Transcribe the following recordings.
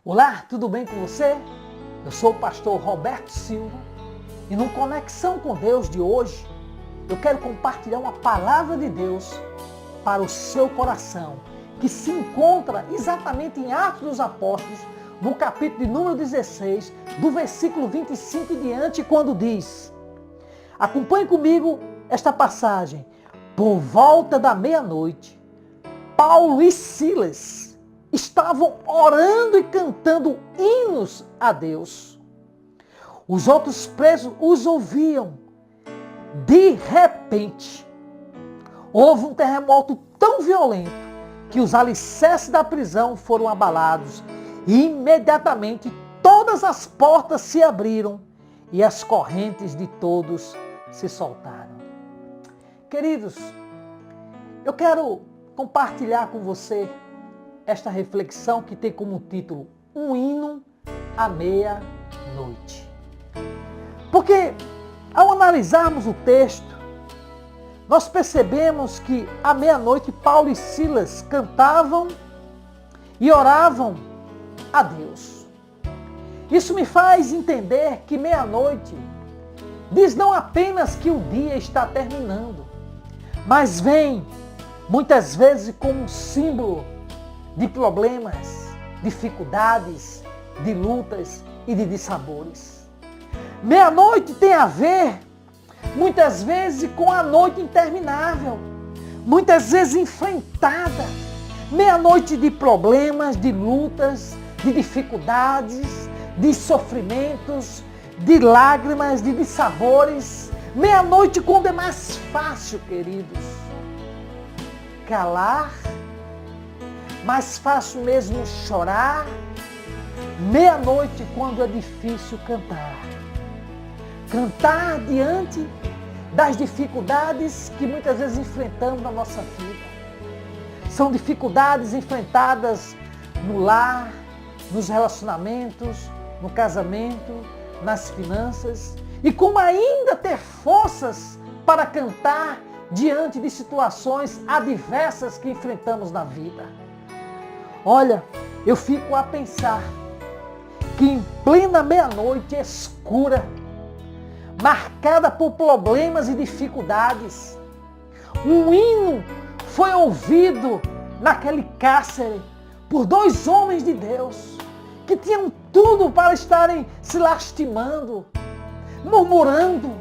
Olá, tudo bem com você? Eu sou o pastor Roberto Silva e no Conexão com Deus de hoje eu quero compartilhar uma palavra de Deus para o seu coração, que se encontra exatamente em Atos dos Apóstolos, no capítulo de número 16, do versículo 25 em diante, quando diz: acompanhe comigo esta passagem. Por volta da meia-noite, Paulo e Silas estavam orando e cantando hinos a Deus. Os outros presos os ouviam. De repente, houve um terremoto tão violento que os alicerces da prisão foram abalados e imediatamente todas as portas se abriram e as correntes de todos se soltaram. Queridos, eu quero compartilhar com você esta reflexão que tem como título Um hino à meia-noite. Porque ao analisarmos o texto, nós percebemos que à meia-noite Paulo e Silas cantavam e oravam a Deus. Isso me faz entender que meia-noite diz não apenas que o dia está terminando, mas vem muitas vezes como um símbolo de problemas, dificuldades, de lutas e de dissabores. Meia-noite tem a ver, muitas vezes, com a noite interminável, muitas vezes enfrentada. Meia-noite de problemas, de lutas, de dificuldades, de sofrimentos, de lágrimas, de dissabores. Meia-noite quando é mais fácil, queridos, calar, mais fácil mesmo chorar. Meia-noite quando é difícil cantar. Cantar diante das dificuldades que muitas vezes enfrentamos na nossa vida. São dificuldades enfrentadas no lar, nos relacionamentos, no casamento, nas finanças. E como ainda ter forças para cantar diante de situações adversas que enfrentamos na vida. Olha, eu fico a pensar que em plena meia-noite escura, marcada por problemas e dificuldades, um hino foi ouvido naquele cárcere por dois homens de Deus que tinham tudo para estarem se lastimando, murmurando,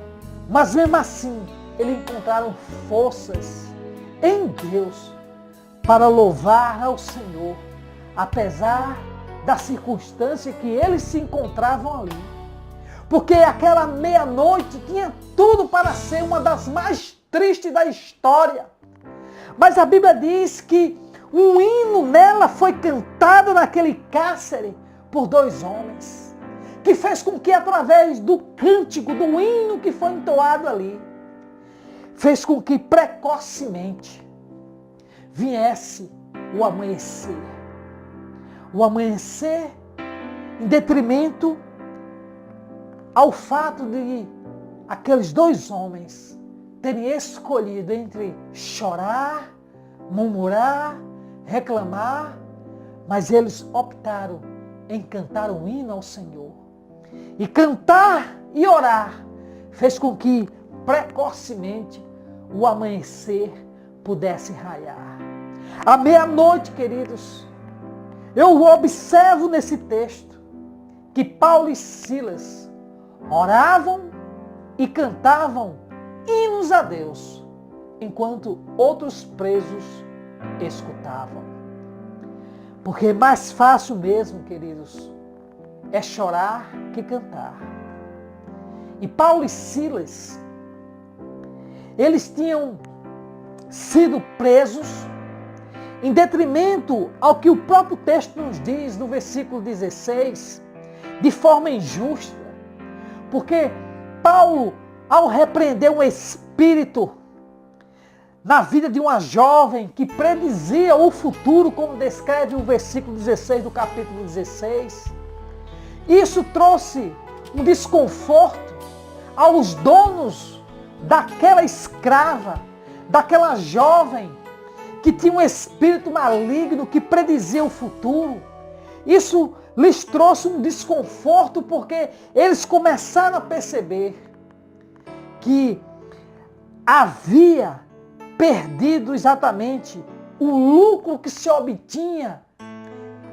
mas mesmo assim eles encontraram forças em Deus para louvar ao Senhor, apesar da circunstância que eles se encontravam ali. Porque aquela meia-noite tinha tudo para ser uma das mais tristes da história. Mas a Bíblia diz que um hino nela foi cantado naquele cárcere por dois homens, que fez com que através do cântico, do hino que foi entoado ali, fez com que precocemente viesse o amanhecer. O amanhecer em detrimento ao fato de aqueles dois homens terem escolhido entre chorar, murmurar, reclamar, mas eles optaram em cantar um hino ao Senhor. E cantar e orar fez com que precocemente o amanhecer pudesse raiar. À meia-noite, queridos, eu observo nesse texto que Paulo e Silas oravam e cantavam hinos a Deus, enquanto outros presos escutavam. Porque é mais fácil mesmo, queridos, é chorar que cantar. E Paulo e Silas, eles tinham sido presos em detrimento ao que o próprio texto nos diz no versículo 16, de forma injusta. Porque Paulo, ao repreender um espírito na vida de uma jovem que predizia o futuro, como descreve o versículo 16 do capítulo 16, isso trouxe um desconforto aos donos daquela escrava, daquela jovem que tinha um espírito maligno que predizia o futuro. isso lhes trouxe um desconforto, porque eles começaram a perceber que havia perdido exatamente o lucro que se obtinha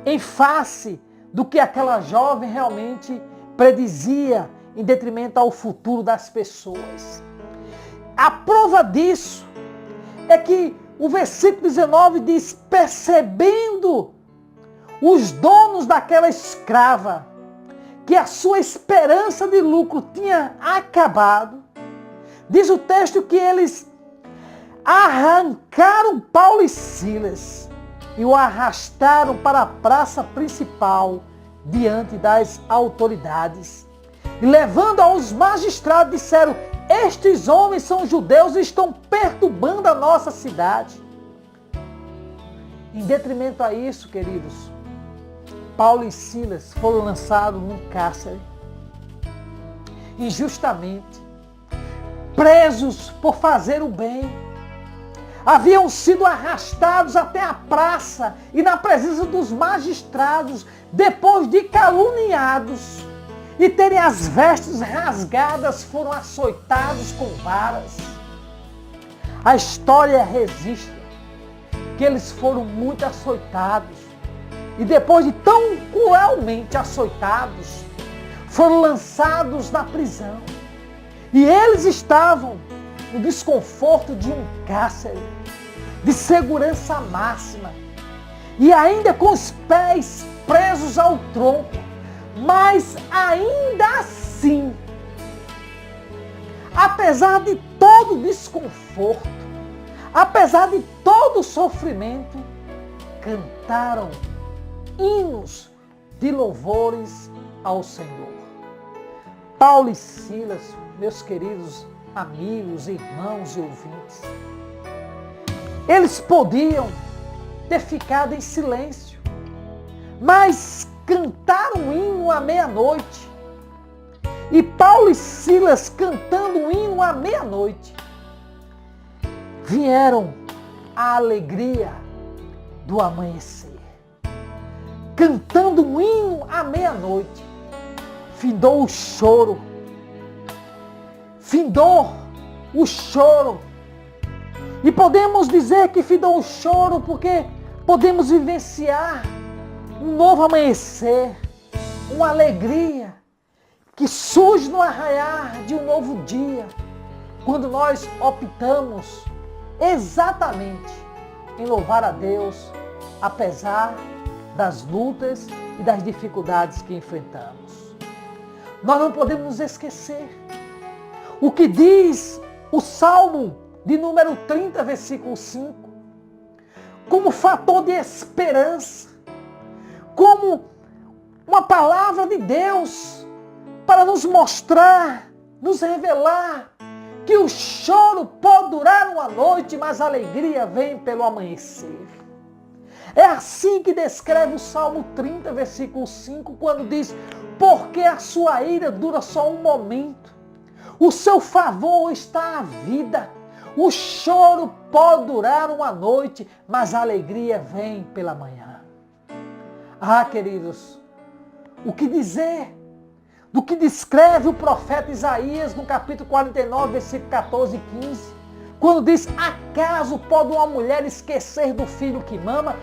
em face do que aquela jovem realmente predizia em detrimento ao futuro das pessoas. A prova disso é que o versículo 19 diz: percebendo os donos daquela escrava que a sua esperança de lucro tinha acabado, diz o texto que eles arrancaram Paulo e Silas e o arrastaram para a praça principal diante das autoridades. E levando aos magistrados, disseram: estes homens são judeus e estão perturbando a nossa cidade. Em detrimento a isso, queridos, Paulo e Silas foram lançados num cárcere, injustamente, presos por fazer o bem. Haviam sido arrastados até a praça e na presença dos magistrados, depois de caluniados e terem as vestes rasgadas, foram açoitados com varas. A história registra que eles foram muito açoitados e depois de tão cruelmente açoitados, foram lançados na prisão. E eles estavam no desconforto de um cárcere, de segurança máxima, e ainda com os pés presos ao tronco, mas ainda assim, apesar de todo o desconforto, apesar de todo o sofrimento, cantaram hinos de louvores ao Senhor. Paulo e Silas, meus queridos amigos, irmãos e ouvintes, eles podiam ter ficado em silêncio, mas cantaram um hino à meia-noite. E Paulo e Silas, cantando um hino à meia-noite, vieram a alegria do amanhecer. Cantando um hino à meia-noite, findou o choro. Findou o choro. E podemos dizer que findou o choro porque podemos vivenciar um novo amanhecer, uma alegria que surge no arraiar de um novo dia, quando nós optamos exatamente em louvar a Deus, apesar das lutas e das dificuldades que enfrentamos. Nós não podemos nos esquecer o que diz o Salmo de número 30, versículo 5, como fator de esperança, como uma palavra de Deus para nos mostrar, nos revelar que o choro pode durar uma noite, mas a alegria vem pelo amanhecer. É assim que descreve o Salmo 30, versículo 5, quando diz: porque a sua ira dura só um momento, o seu favor está à vida. O choro pode durar uma noite, mas a alegria vem pela manhã. Ah, queridos, o que dizer do que descreve o profeta Isaías no capítulo 49, versículo 14 e 15, quando diz: acaso pode uma mulher esquecer do filho que mama?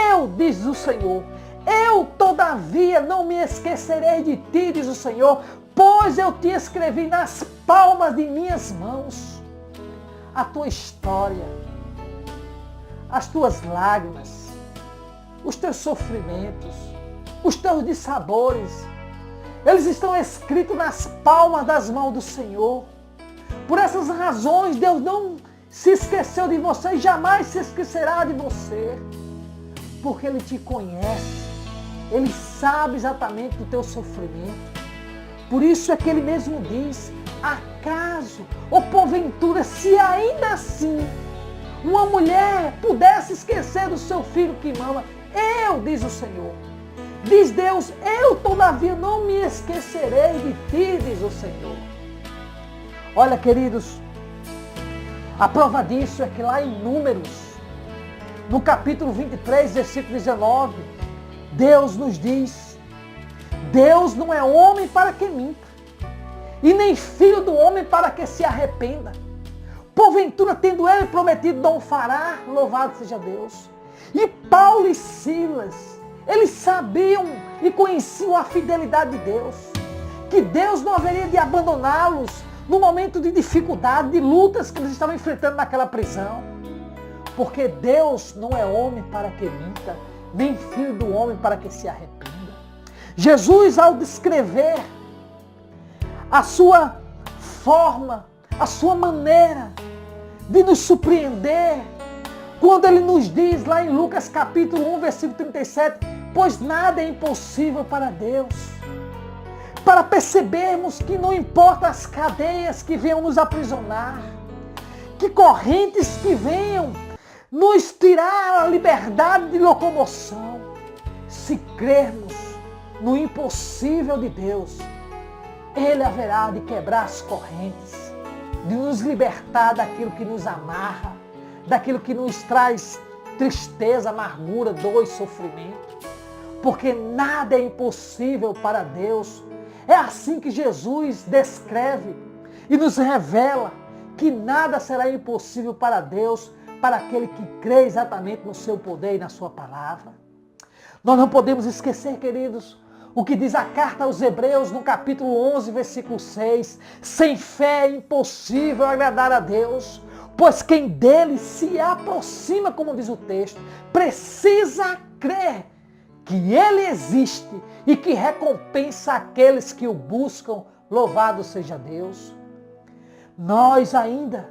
Eu, diz o Senhor, eu todavia não me esquecerei de ti, diz o Senhor, pois eu te escrevi nas palmas de minhas mãos. A tua história, as tuas lágrimas, os teus sofrimentos, os teus dissabores, eles estão escritos nas palmas das mãos do Senhor. Por essas razões, Deus não se esqueceu de você e jamais se esquecerá de você. Porque Ele te conhece, Ele sabe exatamente do teu sofrimento. Por isso é que Ele mesmo diz: acaso, ou porventura, se ainda assim uma mulher pudesse esquecer do seu filho que mama, eu, diz o Senhor, diz Deus, eu todavia não me esquecerei de ti, diz o Senhor. Olha, queridos, a prova disso é que lá em Números, no capítulo 23, versículo 19, Deus nos diz: Deus não é homem para que minta, e nem filho do homem para que se arrependa. Porventura, tendo ele prometido, não fará, louvado seja Deus. E Paulo e Silas, eles sabiam e conheciam a fidelidade de Deus, que Deus não haveria de abandoná-los no momento de dificuldade, de lutas que eles estavam enfrentando naquela prisão. Porque Deus não é homem para que minta, nem filho do homem para que se arrependa. Jesus, ao descrever a sua forma, a sua maneira de nos surpreender, quando ele nos diz lá em Lucas capítulo 1, versículo 37, pois nada é impossível para Deus. Para percebermos que não importa as cadeias que venham nos aprisionar, que correntes que venham nos tirar a liberdade de locomoção, se crermos no impossível de Deus, Ele haverá de quebrar as correntes, de nos libertar daquilo que nos amarra, daquilo que nos traz tristeza, amargura, dor e sofrimento. Porque nada é impossível para Deus. É assim que Jesus descreve e nos revela que nada será impossível para Deus, para aquele que crê exatamente no seu poder e na sua palavra. Nós não podemos esquecer, queridos, o que diz a carta aos Hebreus no capítulo 11, versículo 6. Sem fé é impossível agradar a Deus, pois quem dele se aproxima, como diz o texto, precisa crer que ele existe e que recompensa aqueles que o buscam. Louvado seja Deus. Nós ainda,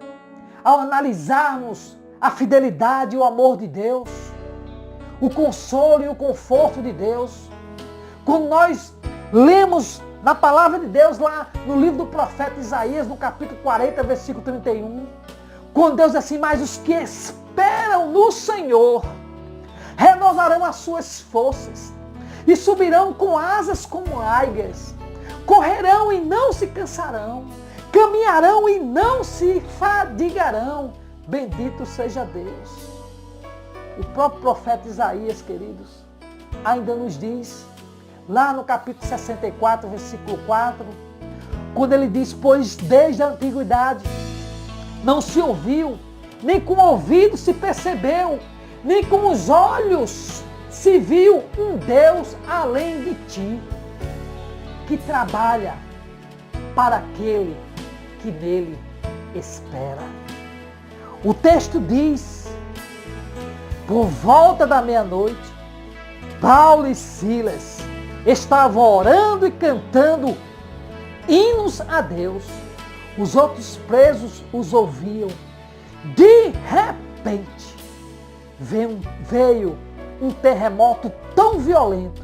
ao analisarmos a fidelidade e o amor de Deus, o consolo e o conforto de Deus, quando nós lemos na palavra de Deus lá no livro do profeta Isaías, no capítulo 40, versículo 31, quando Deus diz assim: mas os que esperam no Senhor renovarão as suas forças e subirão com asas como águias, correrão e não se cansarão, caminharão e não se fadigarão. Bendito seja Deus. O próprio profeta Isaías, queridos, ainda nos diz, lá no capítulo 64, versículo 4, quando ele diz: pois desde a antiguidade não se ouviu, nem com o ouvido se percebeu, nem com os olhos se viu um Deus além de ti, que trabalha para aquele que nele espera. O texto diz: por volta da meia-noite, Paulo e Silas estavam orando e cantando hinos a Deus. Os outros presos os ouviam. De repente, veio um terremoto tão violento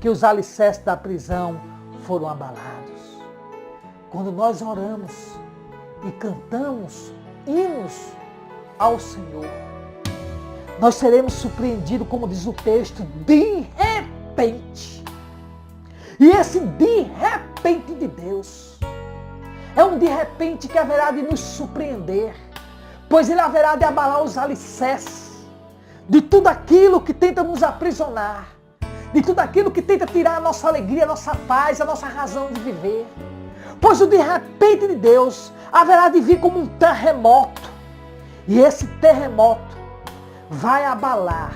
que os alicerces da prisão foram abalados. Quando nós oramos e cantamos hinos ao Senhor, nós seremos surpreendidos, como diz o texto, de repente. E esse de repente de Deus é um de repente que haverá de nos surpreender, pois Ele haverá de abalar os alicerces de tudo aquilo que tenta nos aprisionar, de tudo aquilo que tenta tirar a nossa alegria, a nossa paz, a nossa razão de viver. Pois o de repente de Deus haverá de vir como um terremoto, e esse terremoto vai abalar,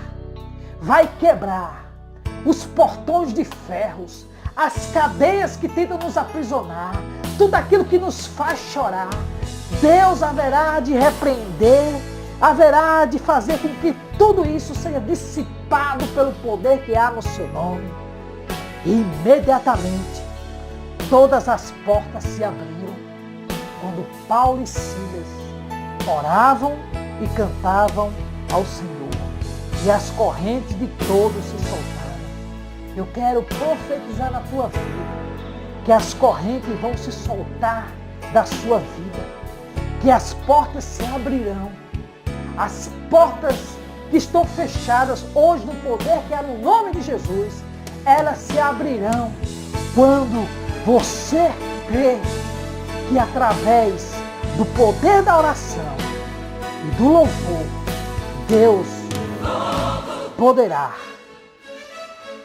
vai quebrar os portões de ferros, as cadeias que tentam nos aprisionar, tudo aquilo que nos faz chorar. Deus haverá de repreender, haverá de fazer com que tudo isso seja dissipado pelo poder que há no seu nome. E imediatamente todas as portas se abriram quando Paulo e Silas oravam e cantavam ao Senhor, e as correntes de todos se soltaram. Eu quero profetizar na tua vida que as correntes vão se soltar da sua vida, que as portas se abrirão, as portas que estão fechadas hoje no poder que há no nome de Jesus, elas se abrirão quando você crê que através do poder da oração e do louvor, Deus poderá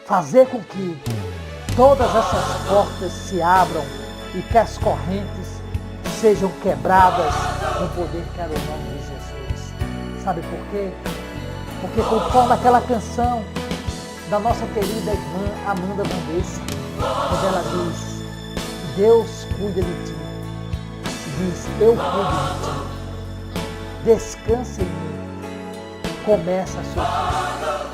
fazer com que todas essas portas se abram e que as correntes sejam quebradas no poder que é o nome de Jesus. Sabe por quê? Porque conforme aquela canção da nossa querida irmã Amanda Vanessa, quando ela diz, Deus cuida de ti, diz, eu cuido de ti, descansa em mim, começa a sofrer.